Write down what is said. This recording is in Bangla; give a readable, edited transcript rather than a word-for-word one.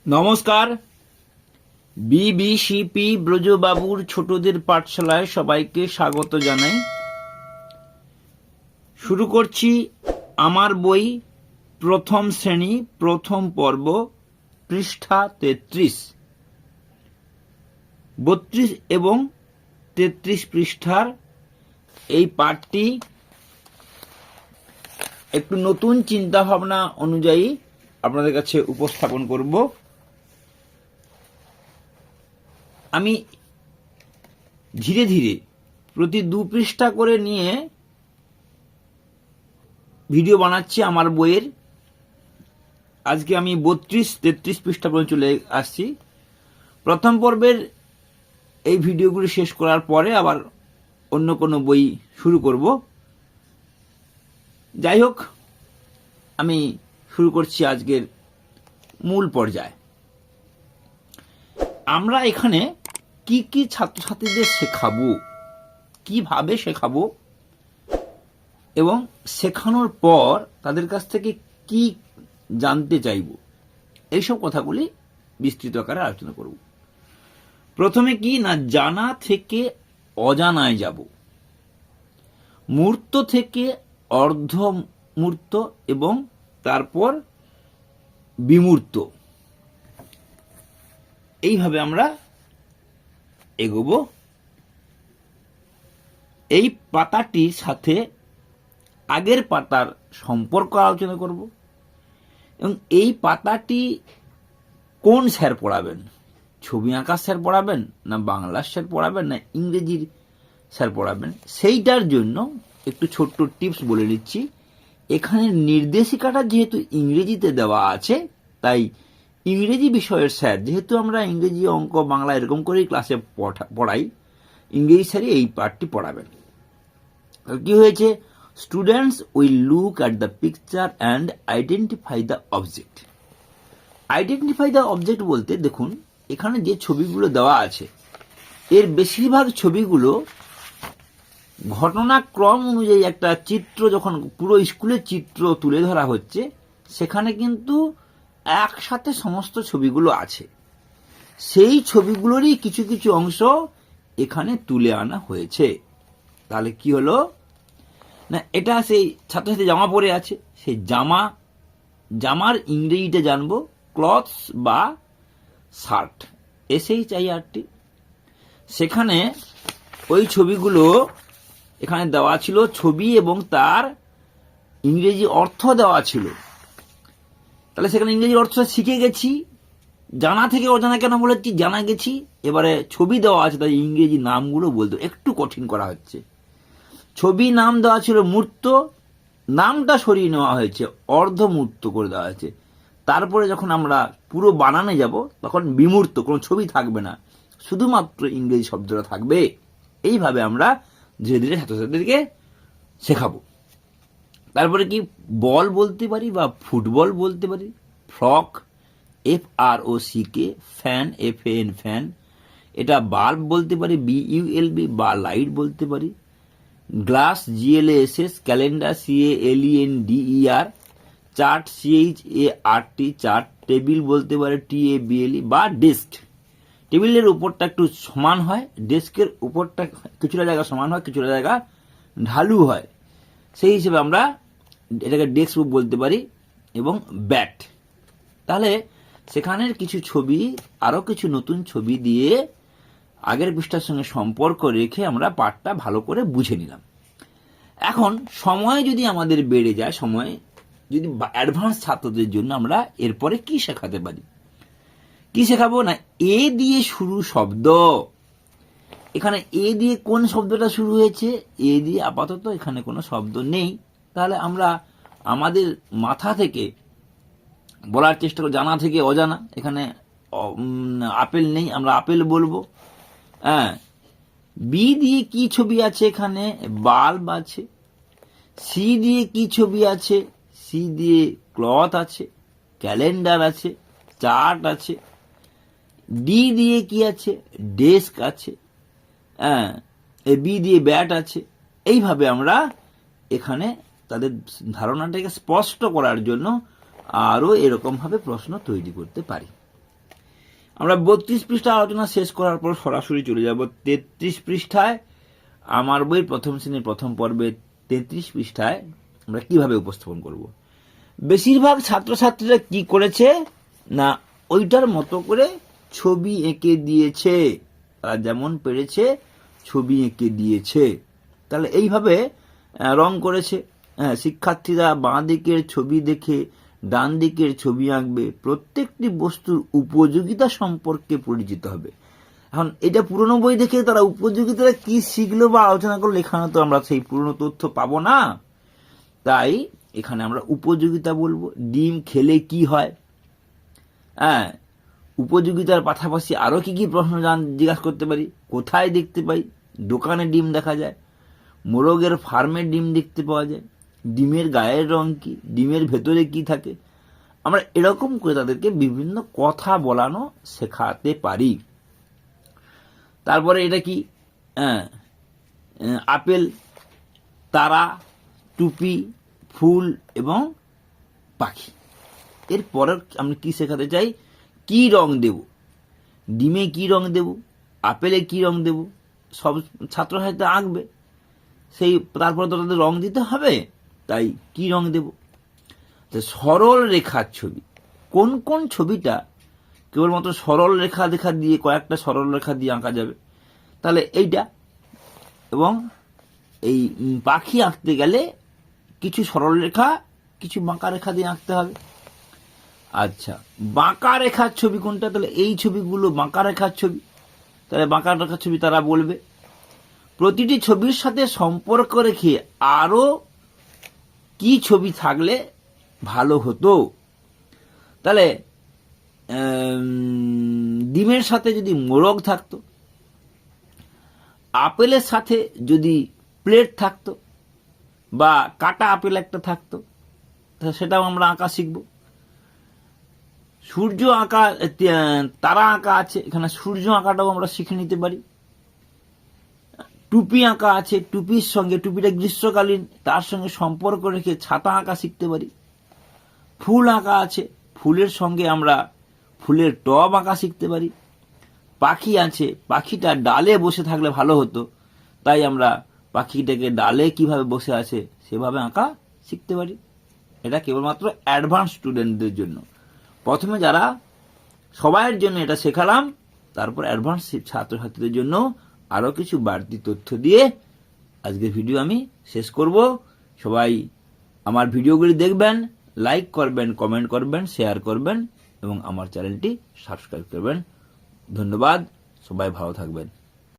নমস্কার। বিবিসিপি ব্রজবাবুর ছোটদের পাঠশালায় সবাইকে স্বাগত জানাই। শুরু করছি আমার বই প্রথম শ্রেণী প্রথম পর্ব, পৃষ্ঠা 33, 32 এবং 33 পৃষ্ঠার এই পাঠটি একটু নতুন চিন্তা ভাবনা অনুযায়ী আপনাদের কাছে উপস্থাপন করব। আমি ধীরে ধীরে প্রতি 2 পৃষ্ঠা করে নিয়ে ভিডিও বানাচ্ছি আমার বইয়ের। আজকে আমি 32-33 পৃষ্ঠা পর্যন্ত চলে আসছি। প্রথম পর্বের এই ভিডিওগুলি শেষ করার পরে আবার অন্য কোনো বই শুরু করব। যাই হোক, আমি শুরু করছি আজকের মূল পর্যায়ে। আমরা এখানে কি কি ছাত্রছাত্রীদের শেখাবো, কিভাবে শেখাবো এবং শেখানোর পর তাদের কাছ থেকে কি জানতে চাইব, এইসব কথাগুলি বিস্তৃত আকারে আলোচনা করব। প্রথমে কি না, জানা থেকে অজানায় যাব, মূর্ত থেকে অর্ধমূর্ত এবং তারপর বিমূর্ত, এইভাবে আমরা এগোবো। এই পাতাটির সাথে আগের পাতার সম্পর্ক আলোচনা করব এবং এই পাতাটি কোন স্যার পড়াবেন, ছবি আঁকার স্যার পড়াবেন না বাংলার স্যার পড়াবেন না ইংরেজির স্যার পড়াবেন, সেইটার জন্য একটু ছোট্ট টিপস বলে দিচ্ছি। এখানে নির্দেশিকাটা যেহেতু ইংরেজিতে দেওয়া আছে, তাই ইংরেজি বিষয়ের স্যার, যেহেতু আমরা ইংরেজি অঙ্ক বাংলা এরকম করেই ক্লাসে পড়াই, ইংরেজি স্যারই এই পাঠটি পড়াবেন। কি হয়েছে, students will look at the picture and identify the object. Identify the object বলতে, দেখুন এখানে যে ছবিগুলো দেওয়া আছে এর বেশিরভাগ ছবিগুলো ঘটনাক্রম অনুযায়ী একটা চিত্র, যখন পুরো স্কুলের চিত্র তুলে ধরা হচ্ছে সেখানে কিন্তু একসাথে সমস্ত ছবিগুলো আছে। সেই ছবিগুলোরই কিছু কিছু অংশ এখানে তুলে আনা হয়েছে। তাহলে কি হলো না, এটা সেই ছাত্রছাত্রী জামা পরে আছে, সেই জামার ইংরেজিটা জানবো ক্লথস বা শার্ট, SHIRT। সেখানে ওই ছবিগুলো এখানে দেওয়া ছিল, ছবি এবং তার ইংরেজি অর্থ দেওয়া ছিল। তাহলে সেখানে ইংরেজি অর্থটা শিখে গেছি। জানা থেকে অজানা কেন বলেছি, জানা গেছি। এবারে ছবি দেওয়া আছে, তাই ইংরেজি নামগুলো বলতে একটু কঠিন করা হচ্ছে। ছবি নাম দেওয়া ছিল মূর্ত, নামটা সরিয়ে নেওয়া হয়েছে, অর্ধমূর্ত করে দেওয়া হয়েছে। তারপরে যখন আমরা পুরো বানানে যাব তখন বিমূর্ত, কোনো ছবি থাকবে না, শুধুমাত্র ইংরেজি শব্দটা থাকবে। এইভাবে আমরা ধীরে ধীরে ছাত্রছাত্রীদেরকে শেখাবো। তারপরে কি, বল বলতে পারি বা ফুটবল বলতে পারি, frock FROCK, fan FAN fan, এটা বাল্ব বলতে পারি BULB বা লাইট বলতে পারি, glass GLASS, calendar CALENDER, chart CHART chart, table বলতে পারি TABLE বা ডেস্ক। টেবিলের উপরটা একটু সমান হয়, ডেস্কের উপরটা কিছুটা জায়গা সমান হয়, কিছুটা জায়গা ঢালু হয়, সেই হিসেবে আমরা এটাকে ডেস্ক বলতে পারি, এবং ব্যাট। তাহলে সেখানের কিছু ছবি, আরো কিছু নতুন ছবি দিয়ে আগের পৃষ্ঠার সঙ্গে সম্পর্ক রেখে আমরা পাঠটা ভালো করে বুঝে নিলাম। এখন সময় যদি আমাদের বেড়ে যায়, সময় যদি অ্যাডভান্স ছাত্রদের জন্য আমরা এরপরে কি শেখাতে পারি, কি শেখাবো না, এ দিয়ে শুরু শব্দ। এখানে এ দিয়ে কোন শব্দটা শুরু হয়েছে, এ দিয়ে আপাতত এখানে কোনো শব্দ নেই। তাহলে আমরা আমাদের মাথা থেকে বলার চেষ্টা করব, জানা থেকে অজানা। এখানে আপেল নেই, আমরা আপেল বলবো। হ্যাঁ, বি দিয়ে কি ছবি আছে, এখানে বাল্ব আছে। সি দিয়ে কি ছবি আছে, সি দিয়ে ক্লথ আছে, ক্যালেন্ডার আছে, চার্ট আছে। ডি দিয়ে কি আছে, ডেস্ক আছে। হ্যাঁ, বি দিয়ে ব্যাট আছে। এইভাবে আমরা এখানে তাদের ধারণাটাকে স্পষ্ট করার জন্য আরো এরকম ভাবে প্রশ্ন তৈরি করতে পারি। আমরা 32 পৃষ্ঠা আলোচনা শেষ করার পর সরাসরি চলে যাব 33 পৃষ্ঠায়। আমার বইয়ের প্রথম শ্রেণীর প্রথম পর্বে 33 পৃষ্ঠায় আমরা কিভাবে উপস্থাপন করব। বেশিরভাগ ছাত্রছাত্রীরা কি করেছে না ওইটার মতো করে ছবি এঁকে দিয়েছে, তারা যেমন পেরেছে ছবি এঁকে দিয়েছে। তাহলে এইভাবে রং করেছে। শিক্ষার্থীরা বাঁ দিকের ছবি দেখে ডান দিকের ছবি আঁকবে, প্রত্যেকটি বস্তুর উপযোগিতা সম্পর্কে পরিচিত হবে। এখন এটা পুরনো বই দেখে তারা উপযোগিতাটা কি শিখলো বা আলোচনা করলো, এখানে তো আমরা সেই পুরনো তথ্য পাবো না। তাই এখানে আমরা উপযোগিতা বলবো। ডিম খেলে কি হয়, উপযোগিতার পাশাপাশি আরো কি কি প্রশ্ন জিজ্ঞাসা করতে পারি। কোথায় দেখতে পাই, দোকানে ডিম দেখা যায়, মোরগের ফার্মে ডিম দেখতে পাওয়া যায়, ডিমের গায়ের রং কি, ডিমের ভেতরে কি থাকে। আমরা এরকম করে তাদেরকে বিভিন্ন কথা বলানো শেখাতে পারি। তারপরে এটা কি, আপেল, তারা, টুপি, ফুল এবং পাখি। এরপরে আমরা কি শেখাতে চাই, কি রং দেব, ডিমে কি রং দেব, আপেলে কি রং দেব, সব ছাত্রছাত্রীরা আঁকবে। সেই তারপরে তো তাদের রং দিতে হবে, তাই কি রং দেব। সরল রেখার ছবি, কোন কোন ছবিটা কেবলমাত্র সরল রেখা দেখা দিয়ে কয়েকটা সরল রেখা দিয়ে আঁকা যাবে, তাহলে এইটা। এবং এই পাখি আঁকতে গেলে কিছু সরল রেখা কিছু বাঁকা রেখা দিয়ে আঁকতে হবে। আচ্ছা, বাঁকা রেখার ছবি কোনটা, তাহলে এই ছবিগুলো বাঁকা রেখার ছবি। তাহলে বাঁকা রেখার ছবি তারা বলবে। প্রতিটি ছবির সাথে সম্পর্ক রেখে আরো কি ছবি থাকলে ভালো হতো, তাহলে ডিমের সাথে যদি মোরগ থাকতো, আপেলের সাথে যদি প্লেট থাকতো বা কাটা আপেল একটা থাকতো, সেটাও আমরা আঁকা শিখব। সূর্য আঁকা, তারা আঁকা আছে, এখানে সূর্য আঁকাটাও আমরা শিখে নিতে পারি। টুপি আঁকা আছে, টুপির সঙ্গে, টুপিটা গ্রীষ্মকালীন, তার সঙ্গে সম্পর্ক রেখে ছাতা আঁকা শিখতে পারি। ফুল আঁকা আছে, ফুলের সঙ্গে আমরা ফুলের টব আঁকা শিখতে পারি। পাখি আছে, পাখিটা ডালে বসে থাকলে ভালো হতো, তাই আমরা পাখিটাকে ডালে কিভাবে বসে আছে সেভাবে আঁকা শিখতে পারি। এটা কেবলমাত্র অ্যাডভান্স স্টুডেন্টদের জন্য। প্রথমে যারা সবাইয়ের জন্য এটা শেখালাম, তারপর অ্যাডভান্স ছাত্রছাত্রীদের জন্য আরো কিছু বাড়তি তথ্য দিয়ে আজকের ভিডিও আমি শেষ করব। সবাই আমার ভিডিওগুলি দেখবেন, লাইক করবেন, কমেন্ট করবেন, শেয়ার করবেন এবং আমার চ্যানেলটি সাবস্ক্রাইব করবেন। ধন্যবাদ, সবাই ভালো থাকবেন।